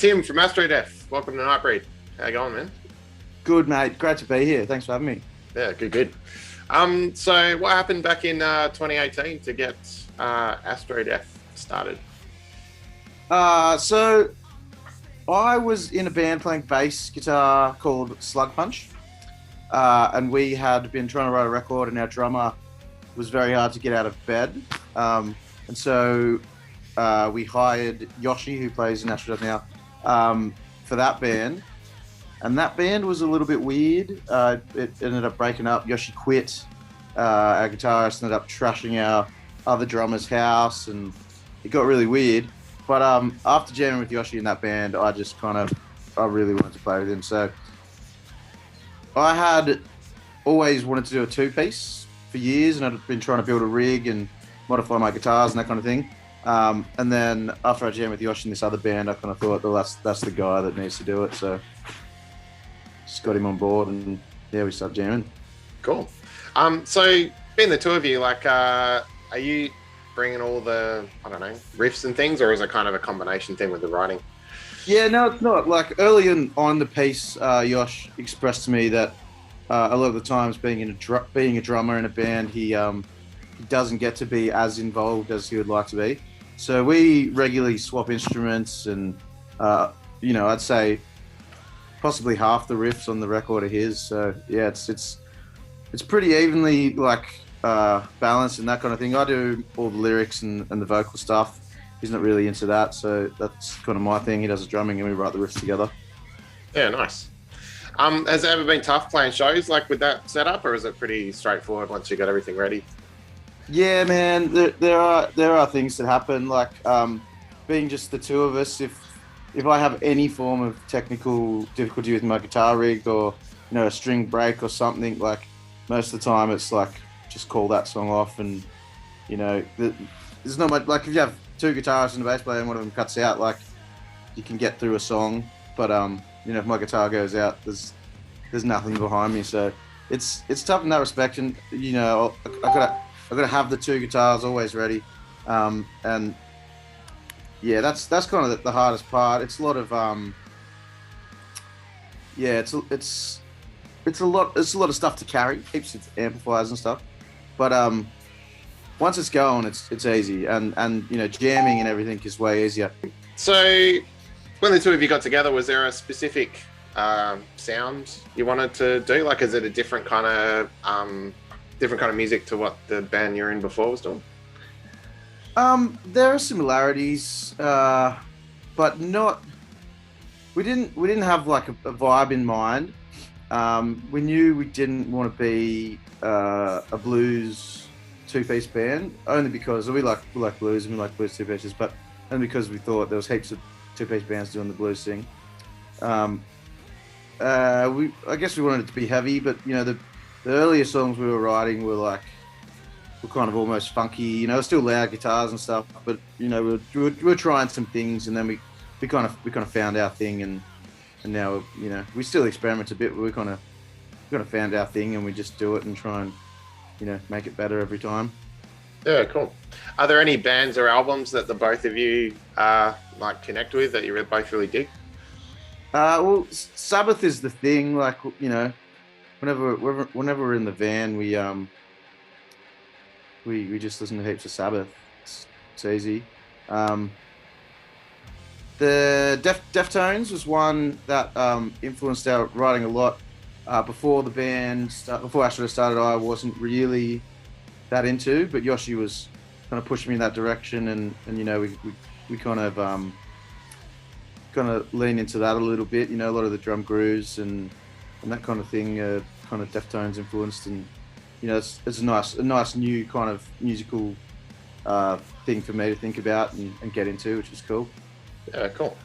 Tim from Astrodeath. Welcome to Nightbreed. How you going, man? Good, mate. Great to be here. Thanks for having me. Yeah, good. So what happened back in 2018 to get Astrodeath started? So I was in a band playing bass guitar called Slug Punch, and we had been trying to write a record, and our drummer was very hard to get out of bed, and so we hired Yoshi, who plays in Astrodeath now, for that band. And that band was a little bit weird. It ended up breaking up. Yoshi quit. Our guitarist ended up trashing our other drummer's house, and it got really weird. But after jamming with Yoshi in that band, I really wanted to play with him. So I had always wanted to do a two-piece for years, and I'd been trying to build a rig and modify my guitars and that kind of thing. And then after I jammed with Yoshi in this other band, I kind of thought, well, that's the guy that needs to do it. So just got him on board, and yeah, we started jamming. Cool. So being the two of you, like, are you bringing all the, I don't know, riffs and things, or is it kind of a combination thing with the writing? Yeah, no, it's not. Like early on the piece, Yosh expressed to me that a lot of the times being a drummer in a band, he doesn't get to be as involved as he would like to be. So we regularly swap instruments, and I'd say possibly half the riffs on the record are his. So yeah, it's pretty evenly balanced and that kind of thing. I do all the lyrics and the vocal stuff. He's not really into that, so that's kind of my thing. He does the drumming and we write the riffs together. Yeah, nice. Has it ever been tough playing shows like with that setup, or is it pretty straightforward once you got everything ready? Yeah, man, there are things that happen, like being just the two of us. If I have any form of technical difficulty with my guitar rig, or a string break or something, like most of the time it's like just call that song off, and there's not much. Like if you have two guitarists and a bass player and one of them cuts out, like you can get through a song. But if my guitar goes out, there's nothing behind me, so it's tough in that respect. And I gotta have the two guitars always ready, and yeah, that's kind of the hardest part. It's a lot of it's a lot of stuff to carry, heaps of amplifiers and stuff. But once it's going, it's easy, and jamming and everything is way easier. So when the two of you got together, was there a specific sound you wanted to do? Like, is it a different kind of music to what the band you're in before was doing? There are similarities, but not. We didn't have like a vibe in mind. We knew we didn't want to be a blues two-piece band, only because we like blues and we like blues two pieces, but only because we thought there was heaps of two-piece bands doing the blues thing. I guess we wanted it to be heavy, but the earlier songs we were writing were kind of almost funky, still loud guitars and stuff, but we were trying some things, and then we kind of found our thing, and now we still experiment a bit, but we kind of found our thing, and we just do it and try and make it better every time. Yeah, cool. Are there any bands or albums that the both of you connect with that you both really dig? Well, Sabbath is the thing. Whenever we're in the van, we just listen to heaps of Sabbath. It's easy. The Deftones was one that influenced our writing a lot. Before Astrodeath started, I wasn't really that into, but Yoshi was kind of pushing me in that direction, and we kind of lean into that a little bit. A lot of the drum grooves and that kind of thing, kind of Deftones influenced, and it's a nice new kind of musical thing for me to think about and get into, which is cool. Yeah, cool.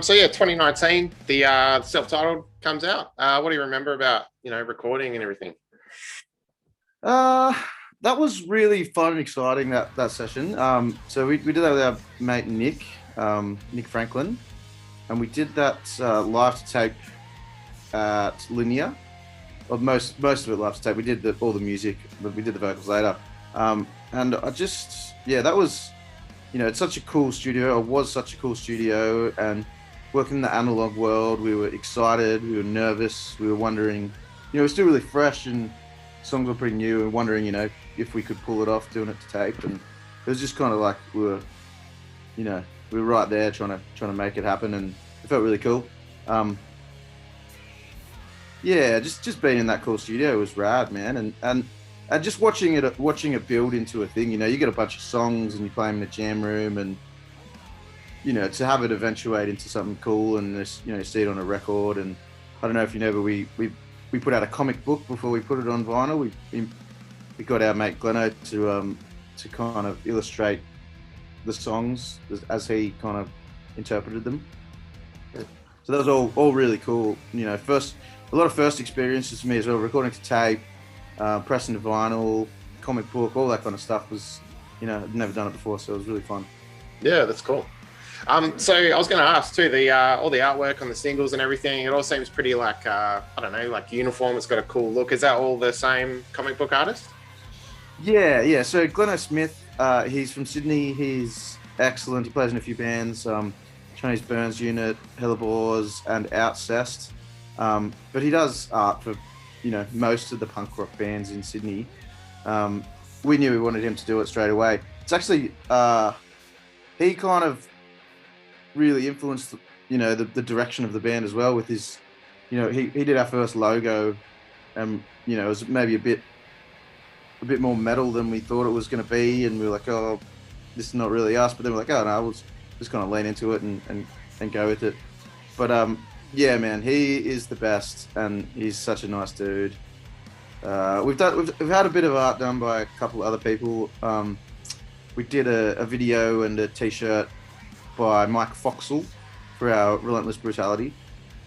So yeah, 2019, the self-titled comes out. What do you remember about recording and everything? That was really fun and exciting, that session. So we did that with our mate Nick Franklin, and we did that live to tape at Linear. Well, most of it live to tape. We did all the music, but we did the vocals later. And that was it's such a cool studio. It was such a cool studio, and working in the analog world, we were excited, we were nervous, we were wondering, it was still really fresh and songs were pretty new, and wondering, if we could pull it off doing it to tape. And it was just kind of like we were right there trying to make it happen, and it felt really cool. Yeah, just being in that cool studio was rad, man, and just watching it build into a thing. You get a bunch of songs and you play them in a jam room, and to have it eventuate into something cool, and just, see it on a record. And I don't know if you know, but we put out a comic book before we put it on vinyl. We got our mate Gleno to kind of illustrate the songs as he kind of interpreted them. So that was all really cool. A lot of first experiences for me as well, recording to tape, pressing to vinyl, comic book, all that kind of stuff was, I'd never done it before, so it was really fun. Yeah, that's cool. So I was going to ask too, all the artwork on the singles and everything, it all seems pretty like, I don't know, like uniform. It's got a cool look. Is that all the same comic book artist? Yeah. So Gleno Smith, he's from Sydney. He's excellent. He plays in a few bands, Chinese Burns Unit, Hellebores, and Outcest. But he does art for, most of the punk rock bands in Sydney. We knew we wanted him to do it straight away. It's actually, he kind of really influenced, the direction of the band as well with his, he did our first logo, and, it was maybe a bit more metal than we thought it was going to be. And we were like, oh, this is not really us. But then we're like, oh no, we'll just kind of lean into it and go with it. But, yeah, man, he is the best, and he's such a nice dude. We've had a bit of art done by a couple of other people. We did a video and a T-shirt by Mike Foxall for our Relentless Brutality.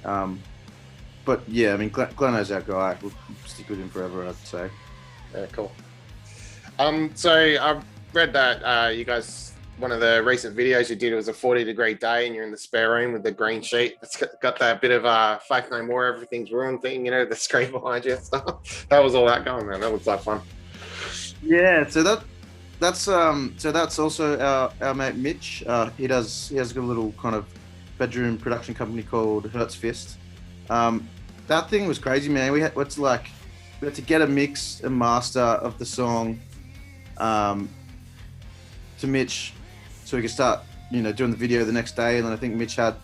But yeah, I mean, Gleno's our guy. We'll stick with him forever, I'd say. Yeah, cool. So I've read that you guys, one of the recent videos you did, it was a 40-degree day and you're in the spare room with the green sheet. It's got that bit of Faith No More, Everything's Ruined thing, the screen behind you and stuff. That was all that going, man. That looks like fun. Yeah, so that's also our mate Mitch. He has a little kind of bedroom production company called Hertz Fist. That thing was crazy, man. We had to get a mix and master of the song to Mitch, so we could start, doing the video the next day. And then I think Mitch had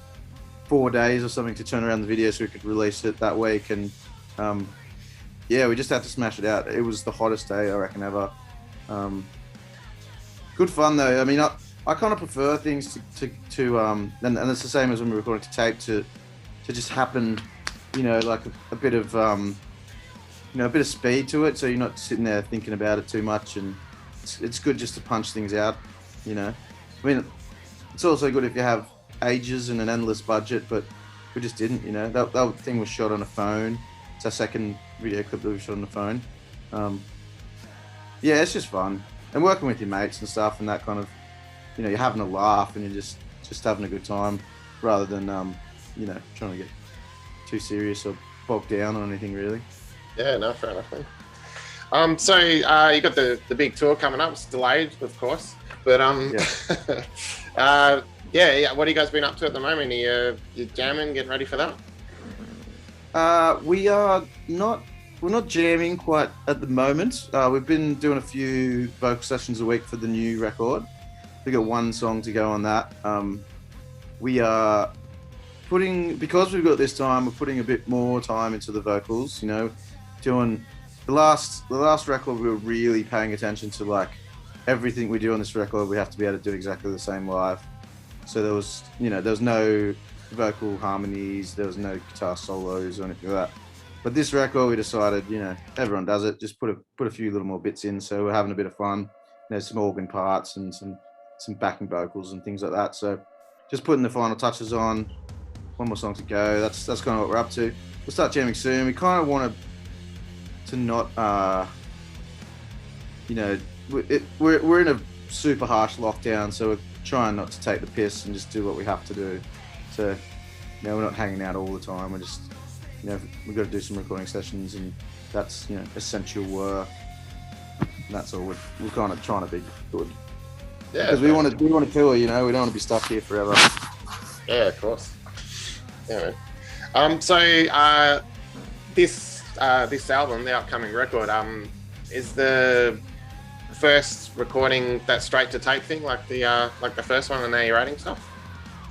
4 days or something to turn around the video so we could release it that week. And yeah, we just had to smash it out. It was the hottest day I reckon ever. Good fun though. I mean, I kind of prefer things to and it's the same as when we're recording to tape, to just happen, like a bit of a bit of speed to it, so you're not sitting there thinking about it too much. And it's good just to punch things out, I mean, it's also good if you have ages and an endless budget, but we just didn't, that thing was shot on a phone. It's our second video clip that we shot on the phone. Yeah, it's just fun. And working with your mates and stuff, and that kind of, you're having a laugh and you're just having a good time, rather than, trying to get too serious or bogged down on anything really. Yeah, no, fair enough, man. So you got the big tour coming up. It's delayed, of course, but yeah. What have you guys been up to at the moment? Are you jamming, getting ready for that? We're not jamming quite at the moment. We've been doing a few vocal sessions a week for the new record. We got one song to go on that. We are because we've got this time, we're putting a bit more time into the vocals. Doing the last record, we were really paying attention to like everything we do on this record. We have to be able to do exactly the same live. So there was no vocal harmonies, there was no guitar solos or anything like that. But this record, we decided, everyone does it. Just put a few little more bits in. So we're having a bit of fun. There's some organ parts and some backing vocals and things like that. So just putting the final touches on. One more song to go. That's kind of what we're up to. We'll start jamming soon. We kind of want to not, we're in a super harsh lockdown, so we're trying not to take the piss and just do what we have to do. So, we're not hanging out all the time. We're just, we've got to do some recording sessions, and that's, essential work. And that's all. We're kind of trying to be good. Yeah, because we want to tour. You know, we don't want to be stuck here forever. Yeah, of course. Yeah, man. So this album, the upcoming record, is the first recording that straight to tape thing, like the first one, and now you're writing stuff?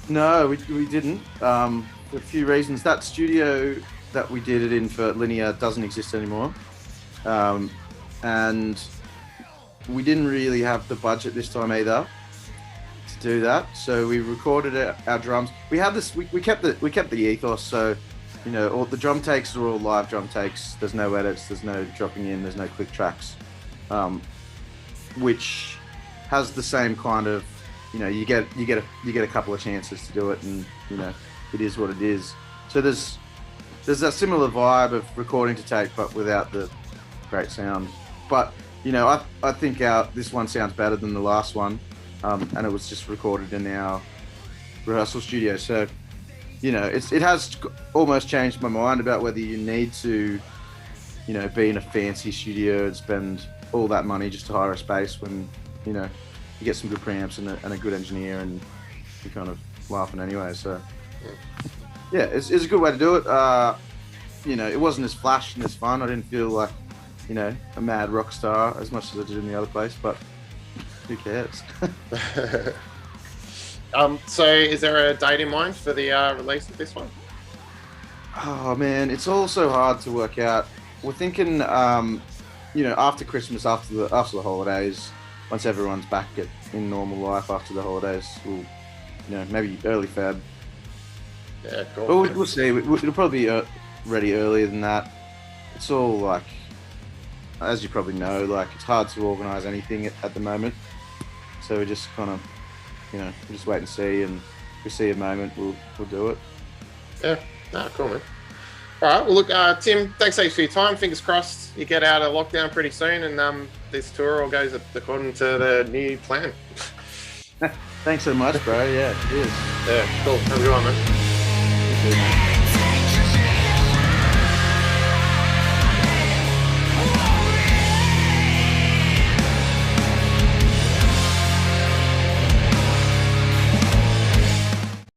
No, we didn't. For a few reasons. That studio that we did it in for Linear doesn't exist anymore, and we didn't really have the budget this time either to do that. So we recorded our drums. We had this. We kept the ethos. So, you know, all the drum takes are all live drum takes. There's no edits. There's no dropping in. There's no click tracks, which has the same kind of, you know, you get a couple of chances to do it, and you know, it is what it is. So there's that similar vibe of recording to tape, but without the great sound. But you know, I think this one sounds better than the last one, and it was just recorded in our rehearsal studio. So, you know, it has almost changed my mind about whether you need to, you know, be in a fancy studio and spend all that money just to hire a space when, you know, you get some good preamps and a good engineer, and you're kind of laughing anyway. So, yeah, it's a good way to do it. You know, it wasn't as flash and as fun. I didn't feel like, you know, a mad rock star as much as I did in the other place, but who cares? So is there a date in mind for the release of this one? Oh man, it's all so hard to work out. We're thinking, you know, after Christmas, after the holidays, once everyone's back in normal life after the holidays, we'll, you know, maybe early Feb. Yeah, cool. But we'll see. It'll probably be ready earlier than that. It's all like, as you probably know, like it's hard to organise anything at the moment. So we just kind of, you know, we'll just wait and see, and if we see a moment, we'll do it. Yeah, no, cool, man. All right, well, look, Tim, thanks heaps for your time. Fingers crossed you get out of lockdown pretty soon, and this tour all goes according to the new plan. Thanks so much, bro. Yeah, cheers. Yeah, cool. Have a good one, man. You too, man.